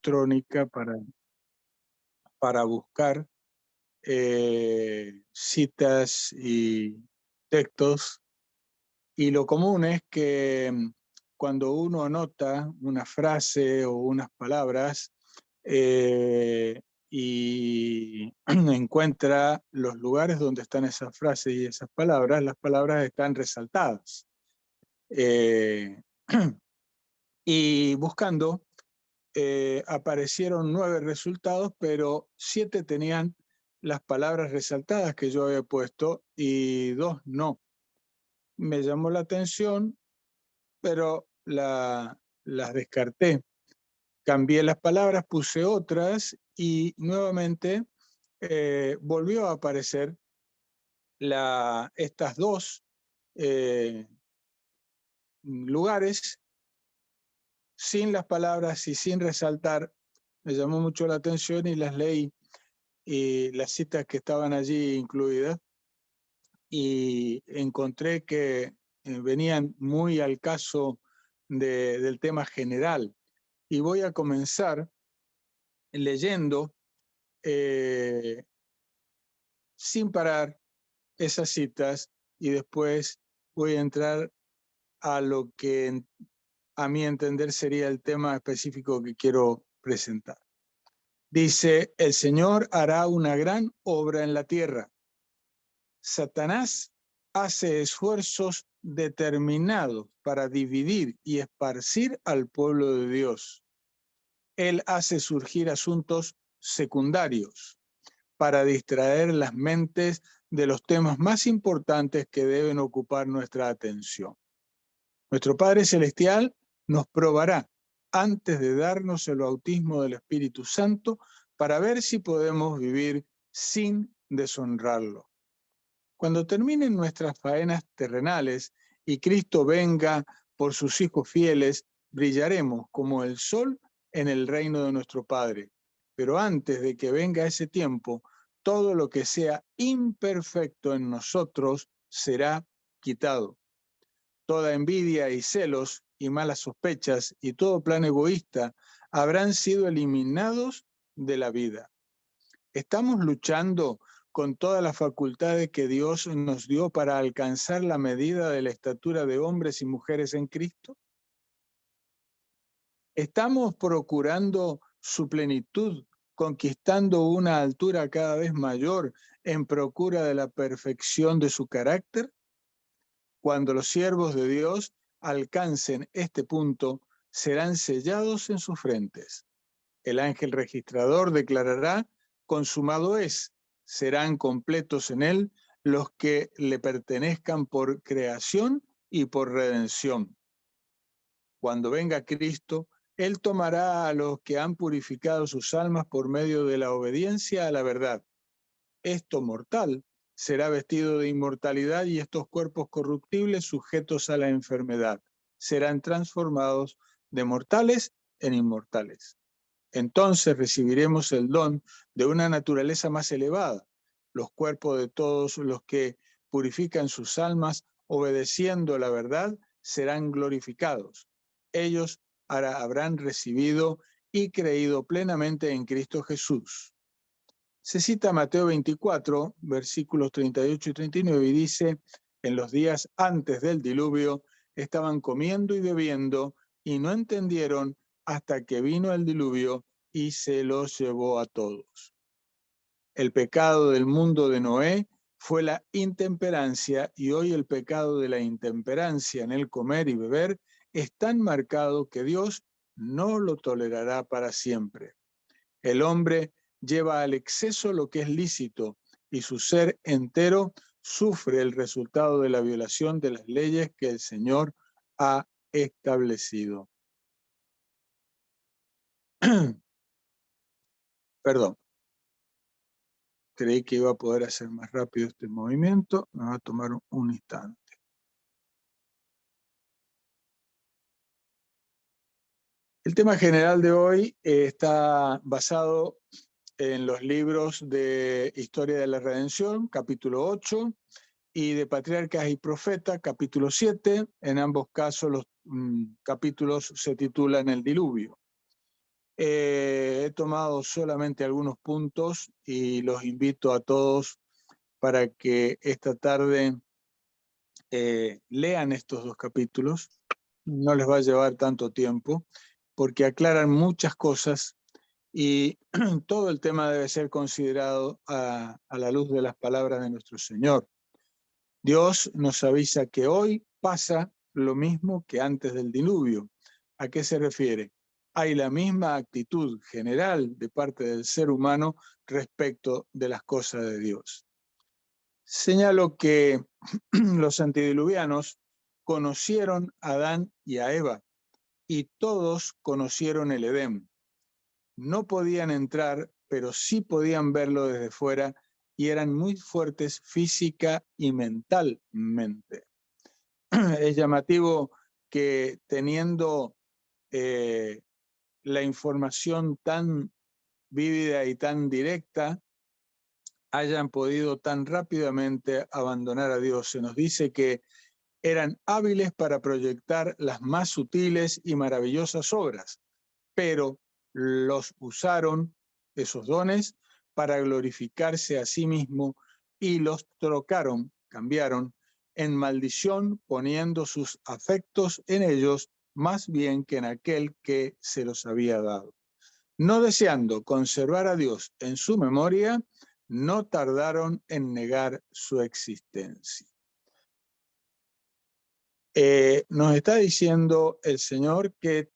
electrónica para buscar citas y textos, y lo común es que cuando uno anota una frase o unas palabras y encuentra los lugares donde están esas frases y esas palabras, las palabras están resaltadas. Y buscando, aparecieron 9 resultados, pero 7 tenían las palabras resaltadas que yo había puesto y 2 no. Me llamó la atención, pero las descarté. Cambié las palabras, puse otras y nuevamente volvió a aparecer estas 2 lugares sin las palabras y sin resaltar. Me llamó mucho la atención y las leí, y las citas que estaban allí incluidas, y encontré que venían muy al caso del tema general. Y voy a comenzar leyendo sin parar esas citas, y después voy a entrar a lo que a mi entender sería el tema específico que quiero presentar. Dice: el Señor hará una gran obra en la tierra. Satanás hace esfuerzos determinados para dividir y esparcir al pueblo de Dios. Él hace surgir asuntos secundarios para distraer las mentes de los temas más importantes que deben ocupar nuestra atención. Nuestro Padre Celestial nos probará antes de darnos el bautismo del Espíritu Santo para ver si podemos vivir sin deshonrarlo. Cuando terminen nuestras faenas terrenales y Cristo venga por sus hijos fieles, brillaremos como el sol en el reino de nuestro Padre. Pero antes de que venga ese tiempo, todo lo que sea imperfecto en nosotros será quitado. Toda envidia y celos y malas sospechas y todo plan egoísta habrán sido eliminados de la vida. ¿Estamos luchando con todas las facultades que Dios nos dio para alcanzar la medida de la estatura de hombres y mujeres en Cristo? ¿Estamos procurando su plenitud, conquistando una altura cada vez mayor en procura de la perfección de su carácter? Cuando los siervos de Dios alcancen este punto, serán sellados en sus frentes. El ángel registrador declarará: consumado es. Serán completos en él los que le pertenezcan por creación y por redención. Cuando venga Cristo, Él tomará a los que han purificado sus almas por medio de la obediencia a la verdad. Esto mortal será vestido de inmortalidad, y estos cuerpos corruptibles, sujetos a la enfermedad, serán transformados de mortales en inmortales. Entonces recibiremos el don de una naturaleza más elevada. Los cuerpos de todos los que purifican sus almas obedeciendo la verdad serán glorificados. Ellos habrán recibido y creído plenamente en Cristo Jesús. Se cita Mateo 24, versículos 38 y 39, y dice: en los días antes del diluvio estaban comiendo y bebiendo, y no entendieron hasta que vino el diluvio y se los llevó a todos. El pecado del mundo de Noé fue la intemperancia, y hoy el pecado de la intemperancia en el comer y beber es tan marcado que Dios no lo tolerará para siempre. El hombre lleva al exceso lo que es lícito, y su ser entero sufre el resultado de la violación de las leyes que el Señor ha establecido. Perdón, creí que iba a poder hacer más rápido este movimiento, me va a tomar un instante. El tema general de hoy está basado en los libros de Historia de la Redención, capítulo 8, y de Patriarcas y Profetas, capítulo 7. En ambos casos los capítulos se titulan El Diluvio. he tomado solamente algunos puntos y los invito a todos para que esta tarde lean estos 2 capítulos. No les va a llevar tanto tiempo porque aclaran muchas cosas y todo el tema debe ser considerado a la luz de las palabras de nuestro Señor. Dios nos avisa que hoy pasa lo mismo que antes del diluvio. ¿A qué se refiere? Hay la misma actitud general de parte del ser humano respecto de las cosas de Dios. Señalo que los antediluvianos conocieron a Adán y a Eva, y todos conocieron el Edén. No podían entrar, pero sí podían verlo desde fuera, y eran muy fuertes física y mentalmente. Es llamativo que teniendo la información tan vívida y tan directa, hayan podido tan rápidamente abandonar a Dios. Se nos dice que eran hábiles para proyectar las más sutiles y maravillosas obras, pero los usaron, esos dones, para glorificarse a sí mismo y los trocaron, cambiaron, en maldición, poniendo sus afectos en ellos más bien que en aquel que se los había dado. No deseando conservar a Dios en su memoria, no tardaron en negar su existencia. Nos está diciendo el Señor que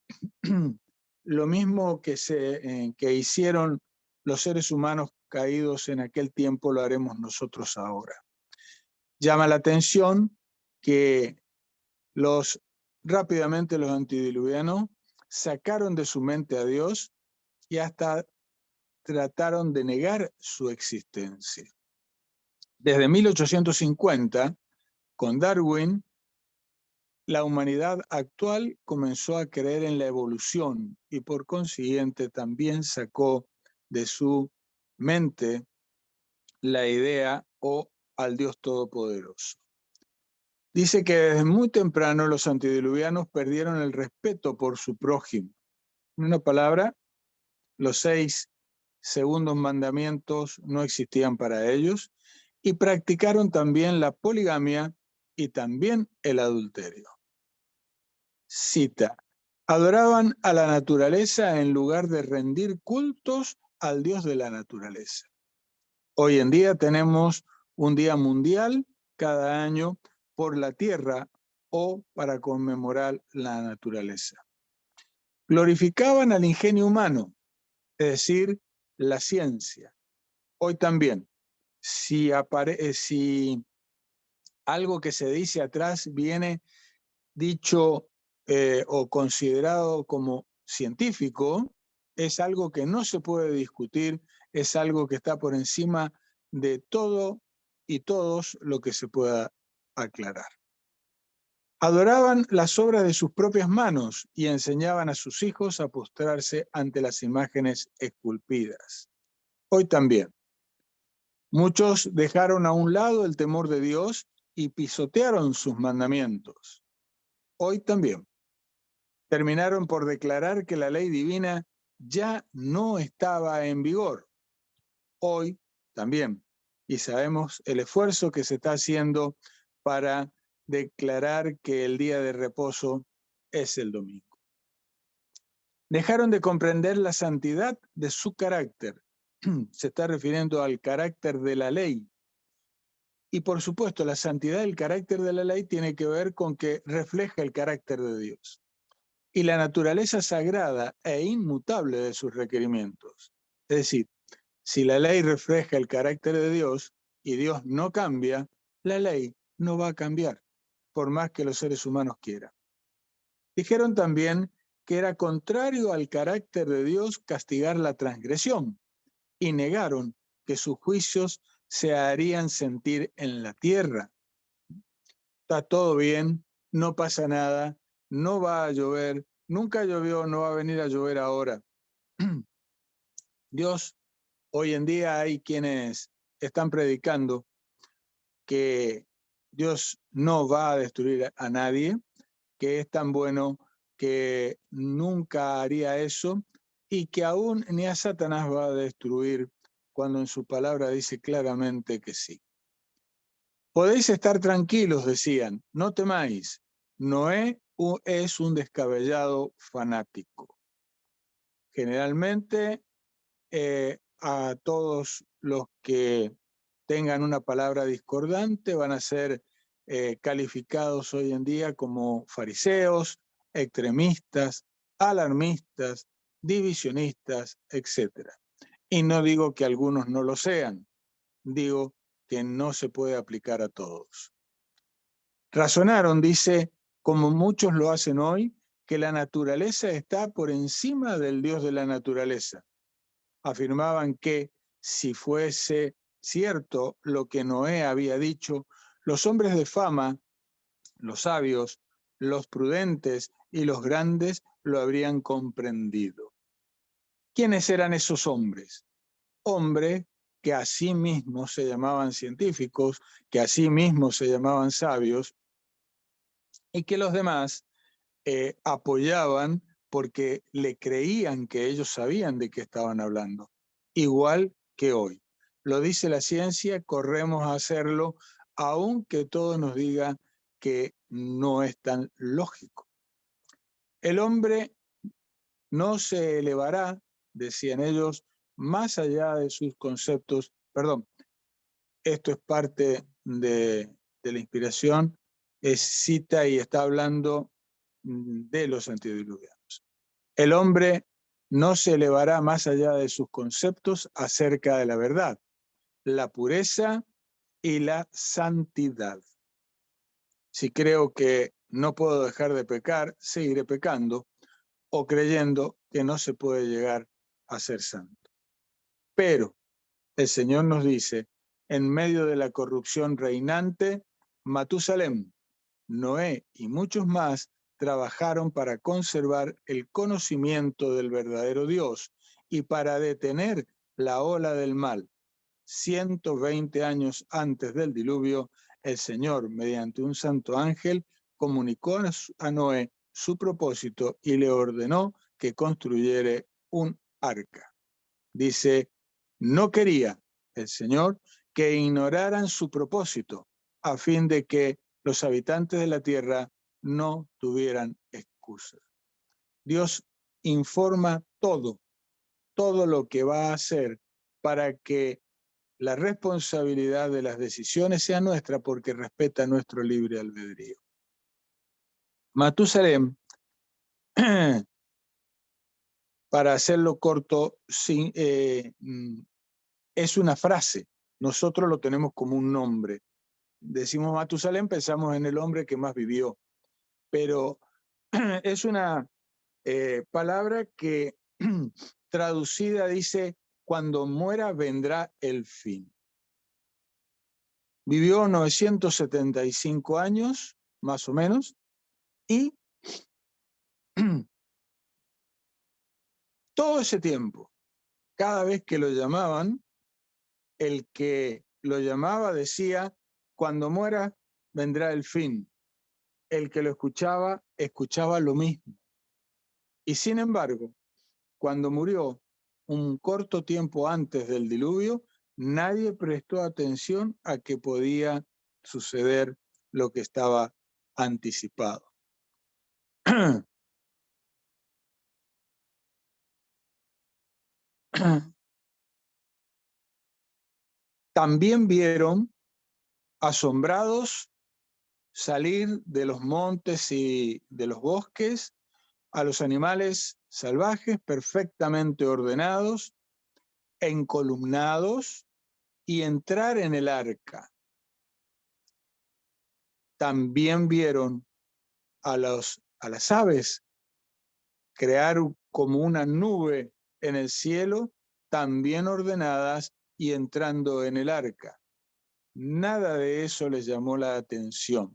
lo mismo que hicieron los seres humanos caídos en aquel tiempo lo haremos nosotros ahora. Llama la atención que rápidamente los antediluvianos sacaron de su mente a Dios y hasta trataron de negar su existencia. Desde 1850, con Darwin, la humanidad actual comenzó a creer en la evolución y por consiguiente también sacó de su mente la idea o al Dios Todopoderoso. Dice que desde muy temprano los antediluvianos perdieron el respeto por su prójimo. En una palabra, los 6 segundos mandamientos no existían para ellos y practicaron también la poligamia y también el adulterio. Cita: adoraban a la naturaleza en lugar de rendir cultos al Dios de la naturaleza. Hoy en día tenemos un día mundial cada año por la tierra o para conmemorar la naturaleza. Glorificaban al ingenio humano, es decir, la ciencia. Hoy también, si algo que se dice atrás viene dicho o considerado como científico, es algo que no se puede discutir, es algo que está por encima de todo y todos lo que se pueda aclarar. Adoraban las obras de sus propias manos y enseñaban a sus hijos a postrarse ante las imágenes esculpidas. Hoy también. Muchos dejaron a un lado el temor de Dios y pisotearon sus mandamientos. Hoy también. Terminaron por declarar que la ley divina ya no estaba en vigor. Hoy también. Y sabemos el esfuerzo que se está haciendo para declarar que el día de reposo es el domingo. Dejaron de comprender la santidad de su carácter. Se está refiriendo al carácter de la ley. Y por supuesto, la santidad del carácter de la ley tiene que ver con que refleja el carácter de Dios y la naturaleza sagrada e inmutable de sus requerimientos. Es decir, si la ley refleja el carácter de Dios y Dios no cambia, la ley no va a cambiar, por más que los seres humanos quieran. Dijeron también que era contrario al carácter de Dios castigar la transgresión y negaron que sus juicios se harían sentir en la tierra. Está todo bien, no pasa nada, no va a llover, nunca llovió, no va a venir a llover ahora. Dios, hoy en día hay quienes están predicando que Dios no va a destruir a nadie, que es tan bueno que nunca haría eso, y que aún ni a Satanás va a destruir cuando en su palabra dice claramente que sí. Podéis estar tranquilos, decían, no temáis. Noé es un descabellado fanático. Generalmente a todos los que tengan una palabra discordante van a ser calificados hoy en día como fariseos, extremistas, alarmistas, divisionistas, etc. Y no digo que algunos no lo sean, digo que no se puede aplicar a todos. Razonaron, dice, como muchos lo hacen hoy, que la naturaleza está por encima del Dios de la naturaleza. Afirmaban que si fuese cierto lo que Noé había dicho, los hombres de fama, los sabios, los prudentes y los grandes lo habrían comprendido. ¿Quiénes eran esos hombres? Hombres que a sí mismos se llamaban científicos, que a sí mismos se llamaban sabios, y que los demás apoyaban porque le creían que ellos sabían de qué estaban hablando, igual que hoy. Lo dice la ciencia, corremos a hacerlo, aunque todo nos diga que no es tan lógico. El hombre no se elevará, decían ellos, más allá de sus conceptos, perdón, esto es parte de la inspiración, es cita y está hablando de los antediluvianos. El hombre no se elevará más allá de sus conceptos acerca de la verdad, la pureza y la santidad. Si creo que no puedo dejar de pecar, seguiré pecando o creyendo que no se puede llegar a ser santo. Pero el Señor nos dice, en medio de la corrupción reinante, Matusalem, Noé y muchos más trabajaron para conservar el conocimiento del verdadero Dios y para detener la ola del mal. 120 años antes del diluvio, el Señor, mediante un santo ángel, comunicó a Noé su propósito y le ordenó que construyera un arca. Dice, no quería el Señor que ignoraran su propósito, a fin de que los habitantes de la tierra no tuvieran excusa. Dios informa todo lo que va a hacer para que la responsabilidad de las decisiones sea nuestra porque respeta nuestro libre albedrío. Matusalem, para hacerlo corto, es una frase. Nosotros lo tenemos como un nombre. Decimos Matusalem, pensamos en el hombre que más vivió, pero es una palabra que traducida dice, cuando muera vendrá el fin. Vivió 975 años, más o menos, y todo ese tiempo, cada vez que lo llamaban, el que lo llamaba decía, cuando muera vendrá el fin. El que lo escuchaba, escuchaba lo mismo. Y sin embargo, cuando murió un corto tiempo antes del diluvio, nadie prestó atención a que podía suceder lo que estaba anticipado. También vieron asombrados salir de los montes y de los bosques a los animales salvajes perfectamente ordenados, encolumnados, y entrar en el arca. También vieron a las aves crear como una nube en el cielo, también ordenadas y entrando en el arca. Nada de eso les llamó la atención.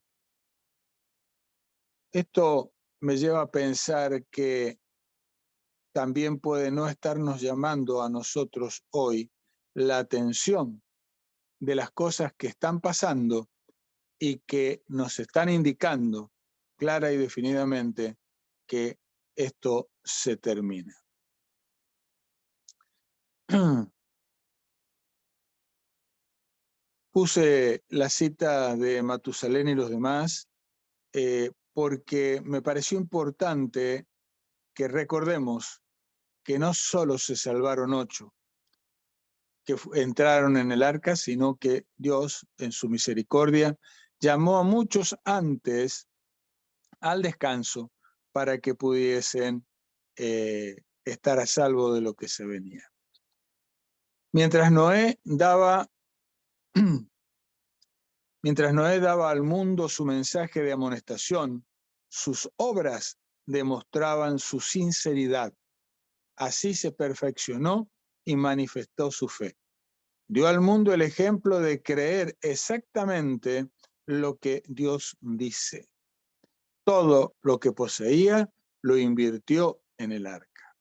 Esto me lleva a pensar que también puede no estarnos llamando a nosotros hoy la atención de las cosas que están pasando y que nos están indicando clara y definidamente que esto se termina. Puse la cita de Matusalén y los demás porque me pareció importante que recordemos que no solo se salvaron 8 que entraron en el arca, sino que Dios, en su misericordia, llamó a muchos antes al descanso para que pudiesen estar a salvo de lo que se venía. Mientras Noé daba al mundo su mensaje de amonestación, sus obras demostraban su sinceridad. Así se perfeccionó y manifestó su fe. Dio al mundo el ejemplo de creer exactamente lo que Dios dice. Todo lo que poseía lo invirtió en el arca.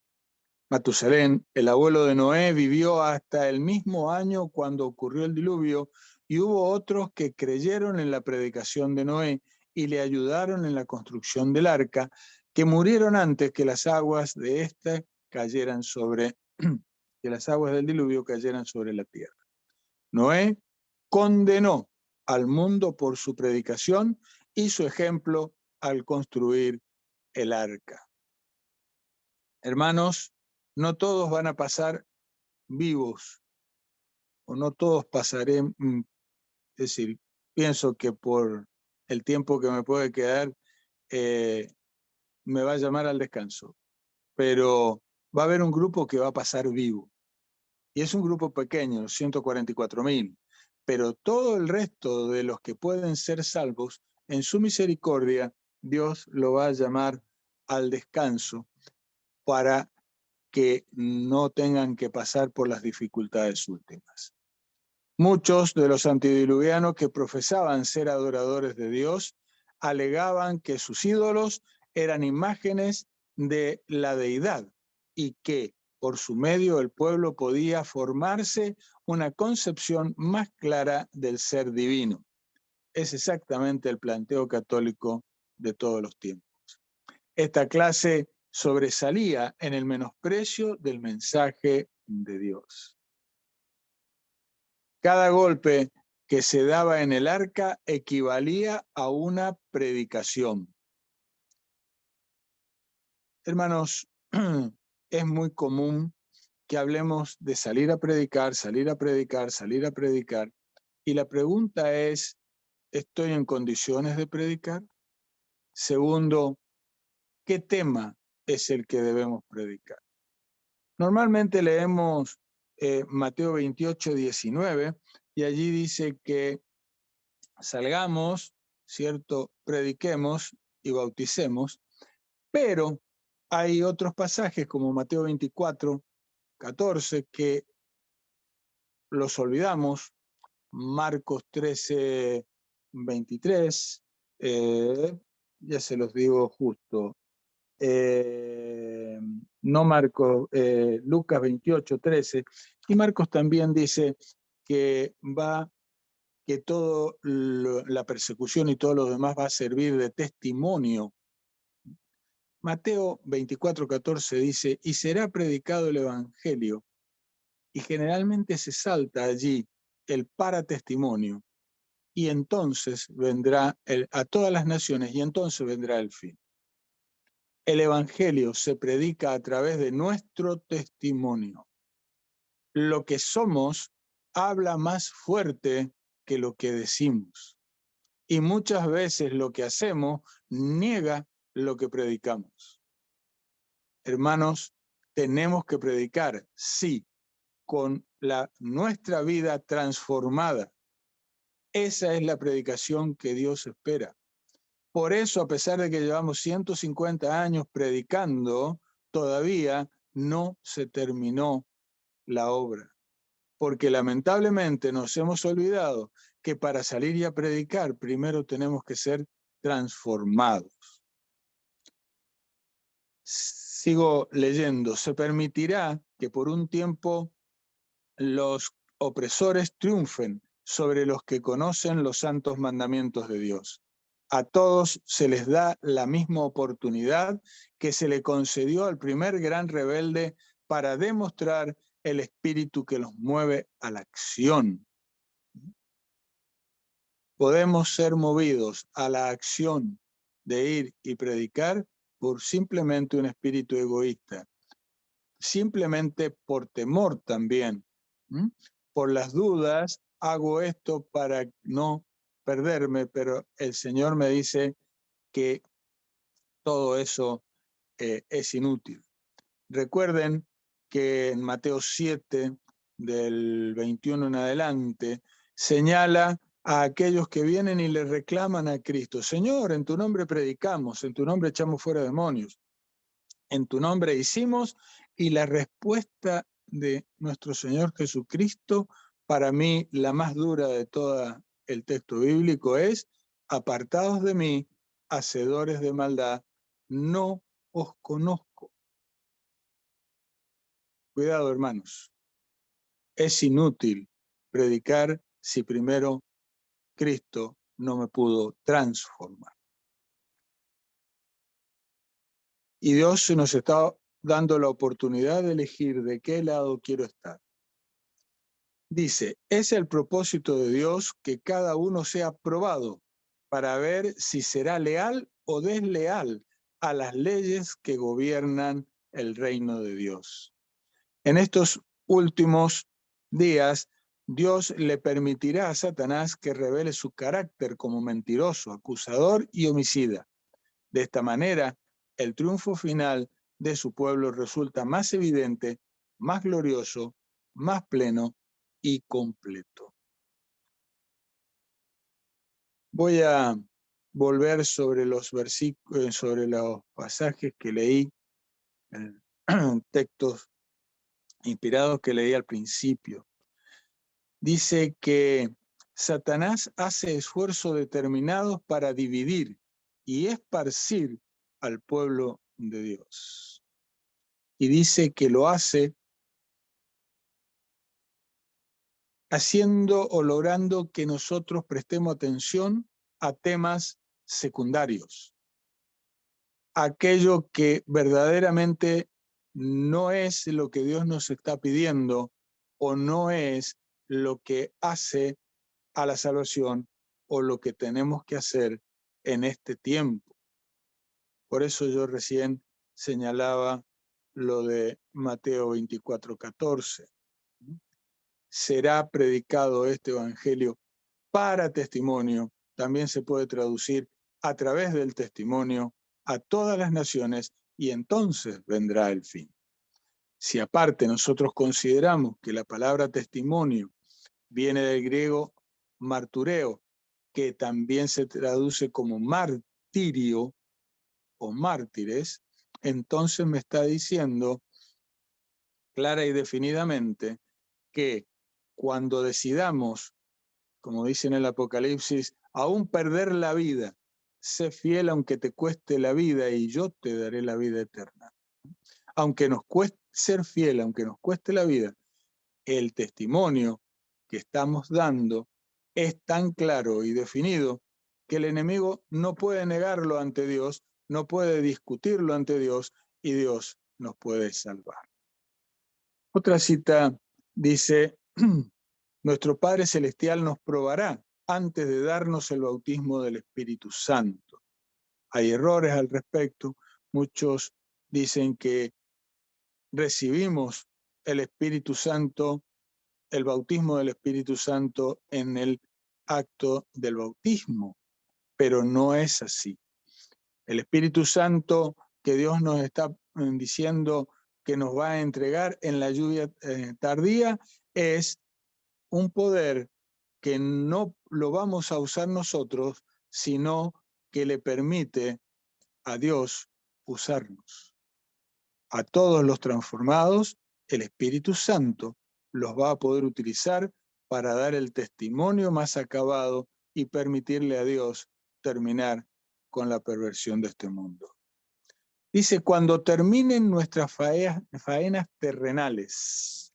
Matusalén, el abuelo de Noé, vivió hasta el mismo año cuando ocurrió el diluvio, y hubo otros que creyeron en la predicación de Noé y le ayudaron en la construcción del arca, que murieron antes que las aguas de esta cayeran sobre que las aguas del diluvio cayeran sobre la tierra. Noé condenó al mundo por su predicación y su ejemplo al construir el arca. Hermanos, no todos van a pasar vivos, o no todos pasaremos, es decir, pienso que por el tiempo que me puede quedar, me va a llamar al descanso, pero va a haber un grupo que va a pasar vivo, y es un grupo pequeño, 144.000, pero todo el resto de los que pueden ser salvos, en su misericordia, Dios lo va a llamar al descanso para que no tengan que pasar por las dificultades últimas. Muchos de los antidiluvianos que profesaban ser adoradores de Dios alegaban que sus ídolos eran imágenes de la deidad y que por su medio el pueblo podía formarse una concepción más clara del ser divino. Es exactamente el planteo católico de todos los tiempos. Esta clase sobresalía en el menosprecio del mensaje de Dios. Cada golpe que se daba en el arca equivalía a una predicación. Hermanos, es muy común que hablemos de salir a predicar, salir a predicar, salir a predicar, y la pregunta es, ¿estoy en condiciones de predicar? Segundo, ¿qué tema es el que debemos predicar? Normalmente leemos Mateo 28, 19, y allí dice que salgamos, ¿cierto? Prediquemos y bauticemos, pero hay otros pasajes como Mateo 24, 14, que los olvidamos, Marcos 13, 23, ya se los digo justo, no Marcos, Lucas 28, 13, y Marcos también dice que toda la persecución y todo lo demás va a servir de testimonio. Mateo 24, 14 dice, y será predicado el evangelio, y generalmente se salta allí el para testimonio, y entonces vendrá a todas las naciones, y entonces vendrá el fin. El evangelio se predica a través de nuestro testimonio. Lo que somos habla más fuerte que lo que decimos. Y muchas veces lo que hacemos niega lo que predicamos. Hermanos, tenemos que predicar, sí, con nuestra vida transformada. Esa es la predicación que Dios espera. Por eso, a pesar de que llevamos 150 años predicando, todavía no se terminó la obra. Porque lamentablemente nos hemos olvidado que para salir y a predicar primero tenemos que ser transformados. Sigo leyendo. Se permitirá que por un tiempo los opresores triunfen sobre los que conocen los santos mandamientos de Dios. A todos se les da la misma oportunidad que se le concedió al primer gran rebelde para demostrar el espíritu que los mueve a la acción. podemos ser movidos a la acción de ir y predicar por simplemente un espíritu egoísta, simplemente por temor también. Por las dudas hago esto para no perderme, pero el Señor me dice que todo eso es inútil. Recuerden que en Mateo 7, del 21 en adelante, señala a aquellos que vienen y le reclaman a Cristo: Señor, en tu nombre predicamos, en tu nombre echamos fuera demonios, en tu nombre hicimos. Y la respuesta de nuestro Señor Jesucristo, para mí la más dura de todo el texto bíblico, es: apartados de mí, hacedores de maldad, no os conozco. Cuidado, hermanos. Es inútil predicar si primero Cristo no me pudo transformar. Y Dios nos está dando la oportunidad de elegir de qué lado quiero estar. Dice, es el propósito de Dios que cada uno sea probado para ver si será leal o desleal a las leyes que gobiernan el reino de Dios. En estos últimos días, Dios le permitirá a Satanás que revele su carácter como mentiroso, acusador y homicida. De esta manera, el triunfo final de su pueblo resulta más evidente, más glorioso, más pleno y completo. Voy a volver sobre los versículos, sobre los pasajes que leí, textos inspirados que leí al principio. Dice que Satanás hace esfuerzos determinados para dividir y esparcir al pueblo de Dios. Y dice que lo hace haciendo o logrando que nosotros prestemos atención a temas secundarios. Aquello que verdaderamente no es lo que Dios nos está pidiendo o no es lo que hace a la salvación o lo que tenemos que hacer en este tiempo. Por eso yo recién señalaba lo de Mateo 24:14. Será predicado este evangelio para testimonio, también se puede traducir a través del testimonio a todas las naciones, y entonces vendrá el fin. Si aparte nosotros consideramos que la palabra testimonio viene del griego martureo, que también se traduce como martirio o mártires, entonces me está diciendo clara y definidamente que cuando decidamos, como dice en el Apocalipsis, aún perder la vida, sé fiel aunque te cueste la vida y yo te daré la vida eterna. Aunque nos cueste ser fiel, aunque nos cueste la vida, el testimonio que estamos dando es tan claro y definido que el enemigo no puede negarlo ante Dios, no puede discutirlo ante Dios, y Dios nos puede salvar. Otra cita dice, nuestro Padre Celestial nos probará antes de darnos el bautismo del Espíritu Santo. Hay errores al respecto. Muchos dicen que recibimos el Espíritu Santo, el bautismo del Espíritu Santo en el acto del bautismo, pero no es así. El Espíritu Santo que Dios nos está diciendo que nos va a entregar en la lluvia tardía es un poder que no lo vamos a usar nosotros, sino que le permite a Dios usarnos. A todos los transformados, el Espíritu Santo los va a poder utilizar para dar el testimonio más acabado y permitirle a Dios terminar con la perversión de este mundo. Dice, cuando terminen nuestras faenas terrenales.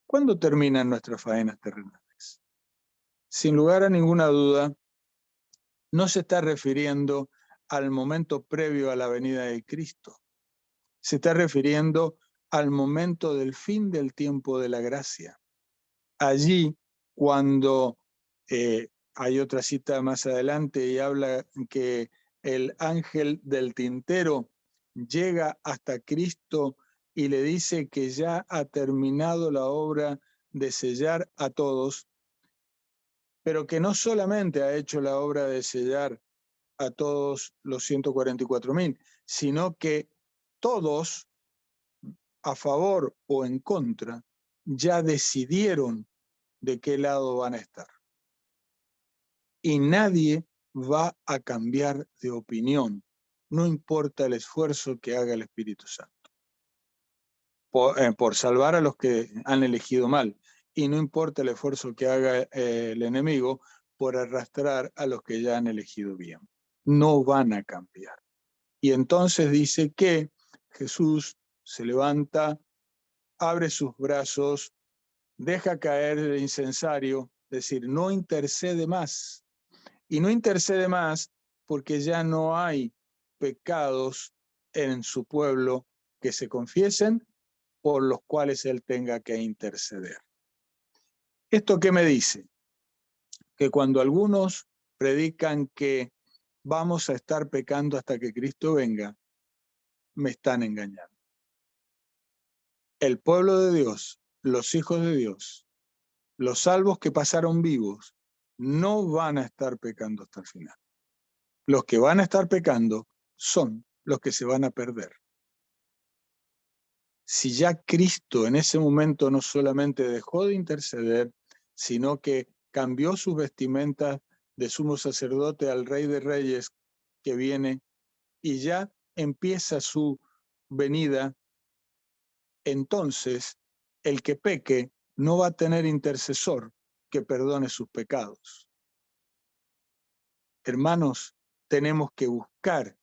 ¿Cuándo terminan nuestras faenas terrenales? Sin lugar a ninguna duda, no se está refiriendo al momento previo a la venida de Cristo. Se está refiriendo al momento del fin del tiempo de la gracia. Allí, cuando Hay otra cita más adelante y habla que el ángel del tintero llega hasta Cristo y le dice que ya ha terminado la obra de sellar a todos, pero que no solamente ha hecho la obra de sellar a todos los 144.000, sino que todos, a favor o en contra, ya decidieron de qué lado van a estar. Y nadie va a cambiar de opinión, no importa el esfuerzo que haga el Espíritu Santo, por salvar a los que han elegido mal, y no importa el esfuerzo que haga el enemigo por arrastrar a los que ya han elegido bien. No van a cambiar. Y entonces dice que Jesús se levanta, abre sus brazos, deja caer el incensario, es decir, no intercede más. Y no intercede más porque ya no hay pecados en su pueblo que se confiesen por los cuales él tenga que interceder. ¿Esto qué me dice? Que cuando algunos predican que vamos a estar pecando hasta que Cristo venga, me están engañando. El pueblo de Dios, los hijos de Dios, los salvos que pasaron vivos, no van a estar pecando hasta el final. Los que van a estar pecando son los que se van a perder. Si ya Cristo en ese momento no solamente dejó de interceder, sino que cambió sus vestimentas de sumo sacerdote al Rey de Reyes que viene y ya empieza su venida, entonces el que peque no va a tener intercesor que perdone sus pecados. Hermanos, tenemos que buscar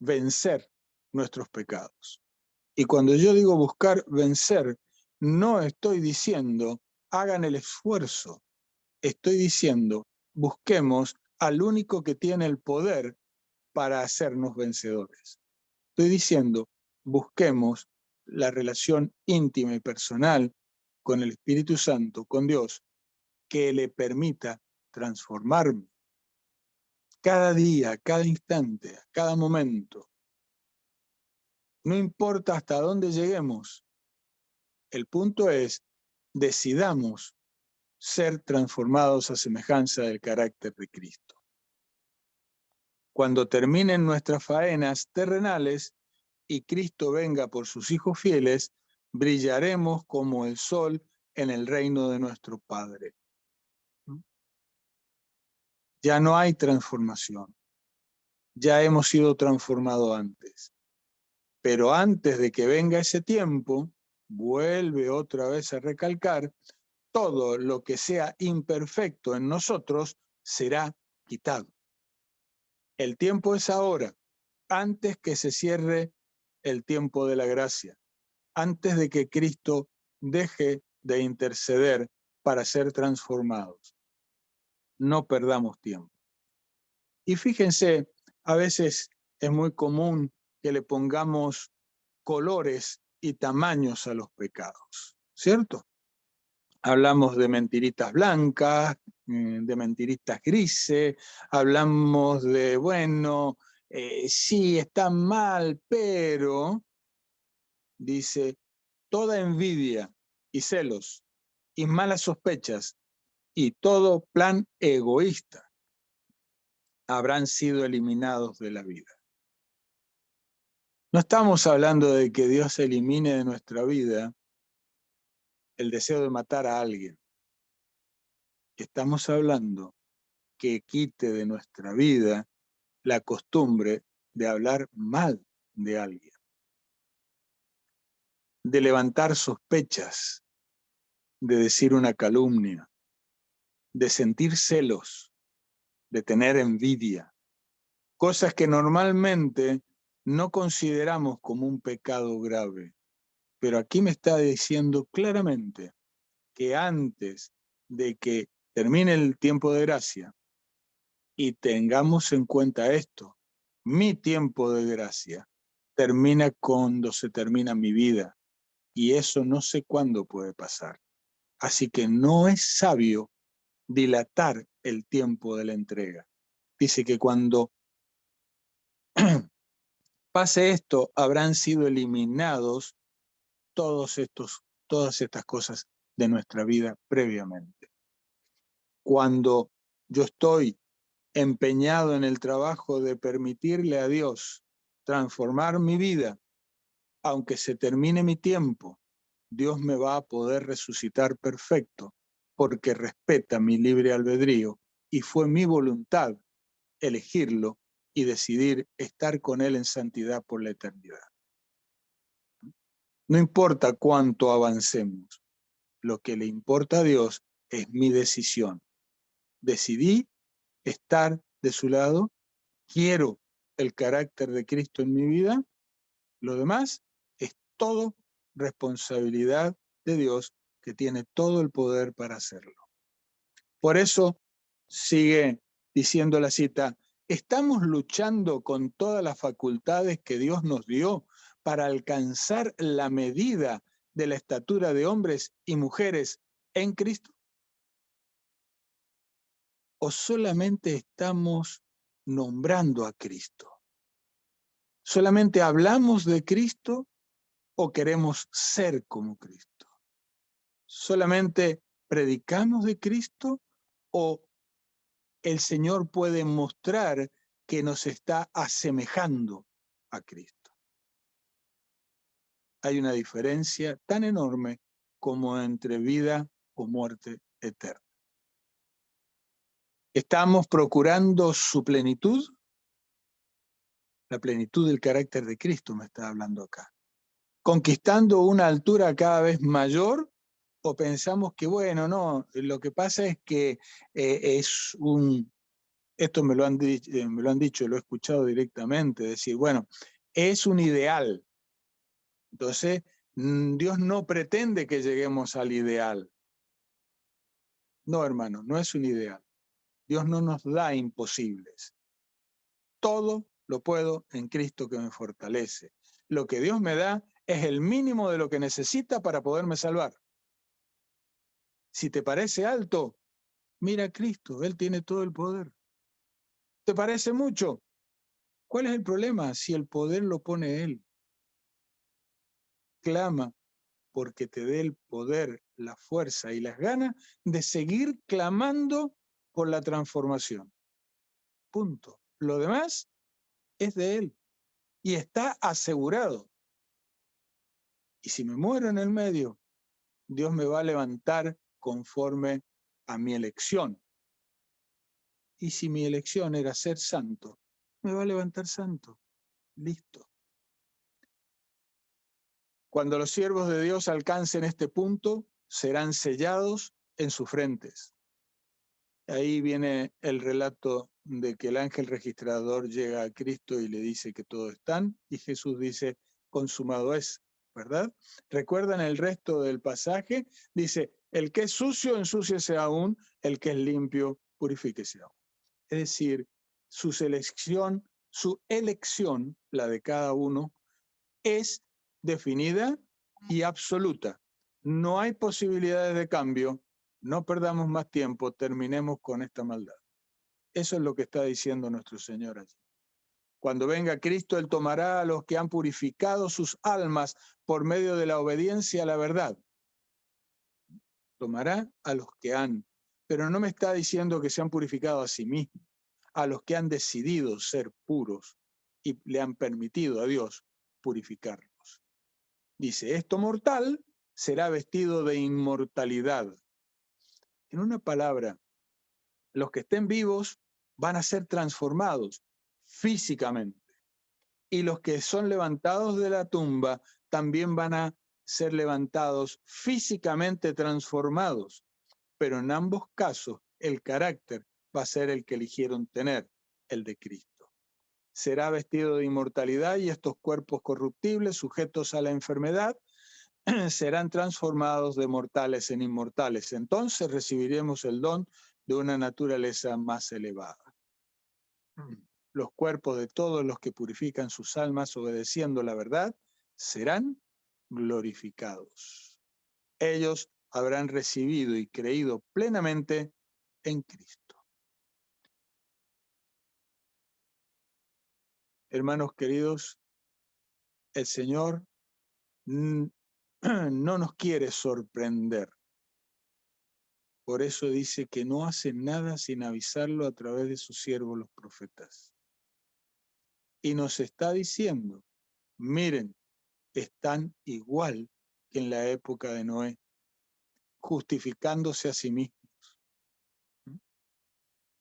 vencer nuestros pecados. Y cuando yo digo buscar vencer, no estoy diciendo hagan el esfuerzo, estoy diciendo busquemos al único que tiene el poder para hacernos vencedores. Estoy diciendo busquemos la relación íntima y personal con el Espíritu Santo, con Dios, que le permita transformarme cada día, cada instante, cada momento. No importa hasta dónde lleguemos, el punto es, decidamos ser transformados a semejanza del carácter de Cristo. Cuando terminen nuestras faenas terrenales y Cristo venga por sus hijos fieles, brillaremos como el sol en el reino de nuestro Padre. Ya no hay transformación. Ya hemos sido transformados antes. Pero antes de que venga ese tiempo, vuelve otra vez a recalcar, todo lo que sea imperfecto en nosotros será quitado. El tiempo es ahora, antes que se cierre el tiempo de la gracia, antes de que Cristo deje de interceder para ser transformados. No perdamos tiempo. Y fíjense, a veces es muy común que le pongamos colores y tamaños a los pecados, ¿cierto? Hablamos de mentiritas blancas, de mentiritas grises, hablamos de, bueno, sí, está mal, pero, dice, toda envidia y celos y malas sospechas y todo plan egoísta habrán sido eliminados de la vida. No estamos hablando de que Dios elimine de nuestra vida el deseo de matar a alguien. Estamos hablando que quite de nuestra vida la costumbre de hablar mal de alguien, de levantar sospechas, de decir una calumnia, de sentir celos, de tener envidia, cosas que normalmente no consideramos como un pecado grave. Pero aquí me está diciendo claramente que antes de que termine el tiempo de gracia y tengamos en cuenta esto, mi tiempo de gracia termina cuando se termina mi vida y eso no sé cuándo puede pasar. Así que no es sabio dilatar el tiempo de la entrega. Dice que cuando pase esto, habrán sido eliminados todas estas cosas de nuestra vida previamente. Cuando yo estoy empeñado en el trabajo de permitirle a Dios transformar mi vida, aunque se termine mi tiempo, Dios me va a poder resucitar perfecto, porque respeta mi libre albedrío y fue mi voluntad elegirlo y decidir estar con Él en santidad por la eternidad. No importa cuánto avancemos, lo que le importa a Dios es mi decisión. Decidí estar de su lado, quiero el carácter de Cristo en mi vida, lo demás es todo responsabilidad de Dios, que tiene todo el poder para hacerlo. Por eso sigue diciendo la cita, estamos luchando con todas las facultades que Dios nos dio para alcanzar la medida de la estatura de hombres y mujeres en Cristo. ¿O solamente estamos nombrando a Cristo? ¿Solamente hablamos de Cristo o queremos ser como Cristo? ¿Solamente predicamos de Cristo o el Señor puede mostrar que nos está asemejando a Cristo? Hay una diferencia tan enorme como entre vida o muerte eterna. ¿Estamos procurando su plenitud? La plenitud del carácter de Cristo me está hablando acá. ¿Conquistando una altura cada vez mayor? ¿O pensamos que, bueno, no, lo que pasa es que esto me lo han dicho, lo he escuchado directamente, decir, bueno, es un ideal. Entonces, Dios no pretende que lleguemos al ideal. No, hermano, no es un ideal. Dios no nos da imposibles. Todo lo puedo en Cristo que me fortalece. Lo que Dios me da es el mínimo de lo que necesita para poderme salvar. Si te parece alto, mira a Cristo, Él tiene todo el poder. ¿Te parece mucho? ¿Cuál es el problema? Si el poder lo pone Él. Clama porque te dé el poder, la fuerza y las ganas de seguir clamando por la transformación. Punto. Lo demás es de Él y está asegurado. Y si me muero en el medio, Dios me va a levantar conforme a mi elección. Y si mi elección era ser santo, me va a levantar santo. Listo. Cuando los siervos de Dios alcancen este punto, serán sellados en sus frentes. Ahí viene el relato de que el ángel registrador llega a Cristo y le dice que todos están, y Jesús dice, consumado es, ¿verdad? ¿Recuerdan el resto del pasaje? Dice, el que es sucio, ensúciese aún, el que es limpio, purifíquese aún. Es decir, su elección, la de cada uno, es definida y absoluta. No hay posibilidades de cambio. No perdamos más tiempo, terminemos con esta maldad. Eso es lo que está diciendo nuestro Señor allí. Cuando venga Cristo, Él tomará a los que han purificado sus almas por medio de la obediencia a la verdad. Tomará a los que han, pero no me está diciendo que se han purificado a sí mismos, a los que han decidido ser puros y le han permitido a Dios purificarlos. Dice, esto mortal será vestido de inmortalidad. En una palabra, los que estén vivos van a ser transformados físicamente. Y los que son levantados de la tumba también van a ser levantados físicamente transformados. Pero en ambos casos, el carácter va a ser el que eligieron tener, el de Cristo. Será vestido de inmortalidad y estos cuerpos corruptibles, sujetos a la enfermedad, serán transformados de mortales en inmortales. Entonces recibiremos el don de una naturaleza más elevada. Los cuerpos de todos los que purifican sus almas obedeciendo la verdad serán glorificados. Ellos habrán recibido y creído plenamente en Cristo. Hermanos queridos, el Señor no nos quiere sorprender. Por eso dice que no hace nada sin avisarlo a través de sus siervos los profetas. Y nos está diciendo, miren, están igual que en la época de Noé, justificándose a sí mismos.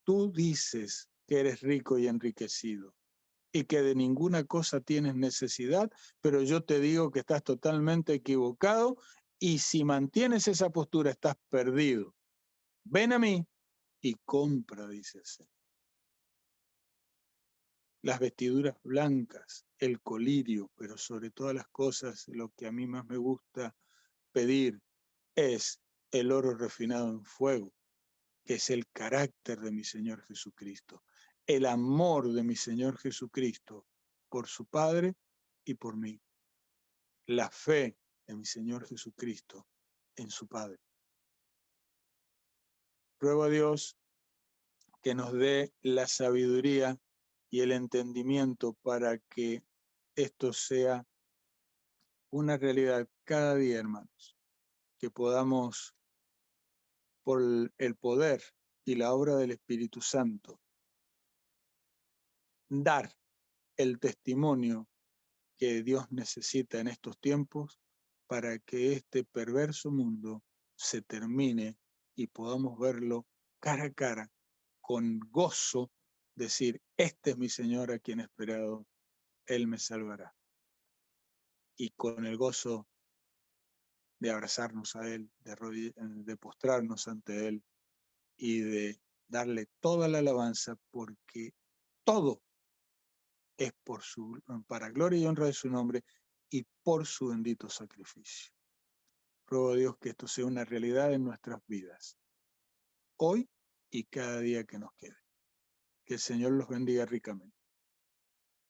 Tú dices que eres rico y enriquecido y que de ninguna cosa tienes necesidad, pero yo te digo que estás totalmente equivocado y si mantienes esa postura estás perdido. Ven a mí y compra, dice el Señor. Las vestiduras blancas, el colirio, pero sobre todas las cosas lo que a mí más me gusta pedir es el oro refinado en fuego, que es el carácter de mi Señor Jesucristo, el amor de mi Señor Jesucristo por su Padre y por mí, la fe de mi Señor Jesucristo en su Padre. Ruego a Dios que nos dé la sabiduría y el entendimiento para que esto sea una realidad cada día, hermanos, que podamos, por el poder y la obra del Espíritu Santo, dar el testimonio que Dios necesita en estos tiempos para que este perverso mundo se termine y podamos verlo cara a cara, con gozo, decir, este es mi Señor a quien he esperado, Él me salvará. Y con el gozo de abrazarnos a Él, de postrarnos ante Él y de darle toda la alabanza, porque todo es para gloria y honra de su nombre y por su bendito sacrificio. Ruego a Dios que esto sea una realidad en nuestras vidas, hoy y cada día que nos quede. Que el Señor los bendiga ricamente.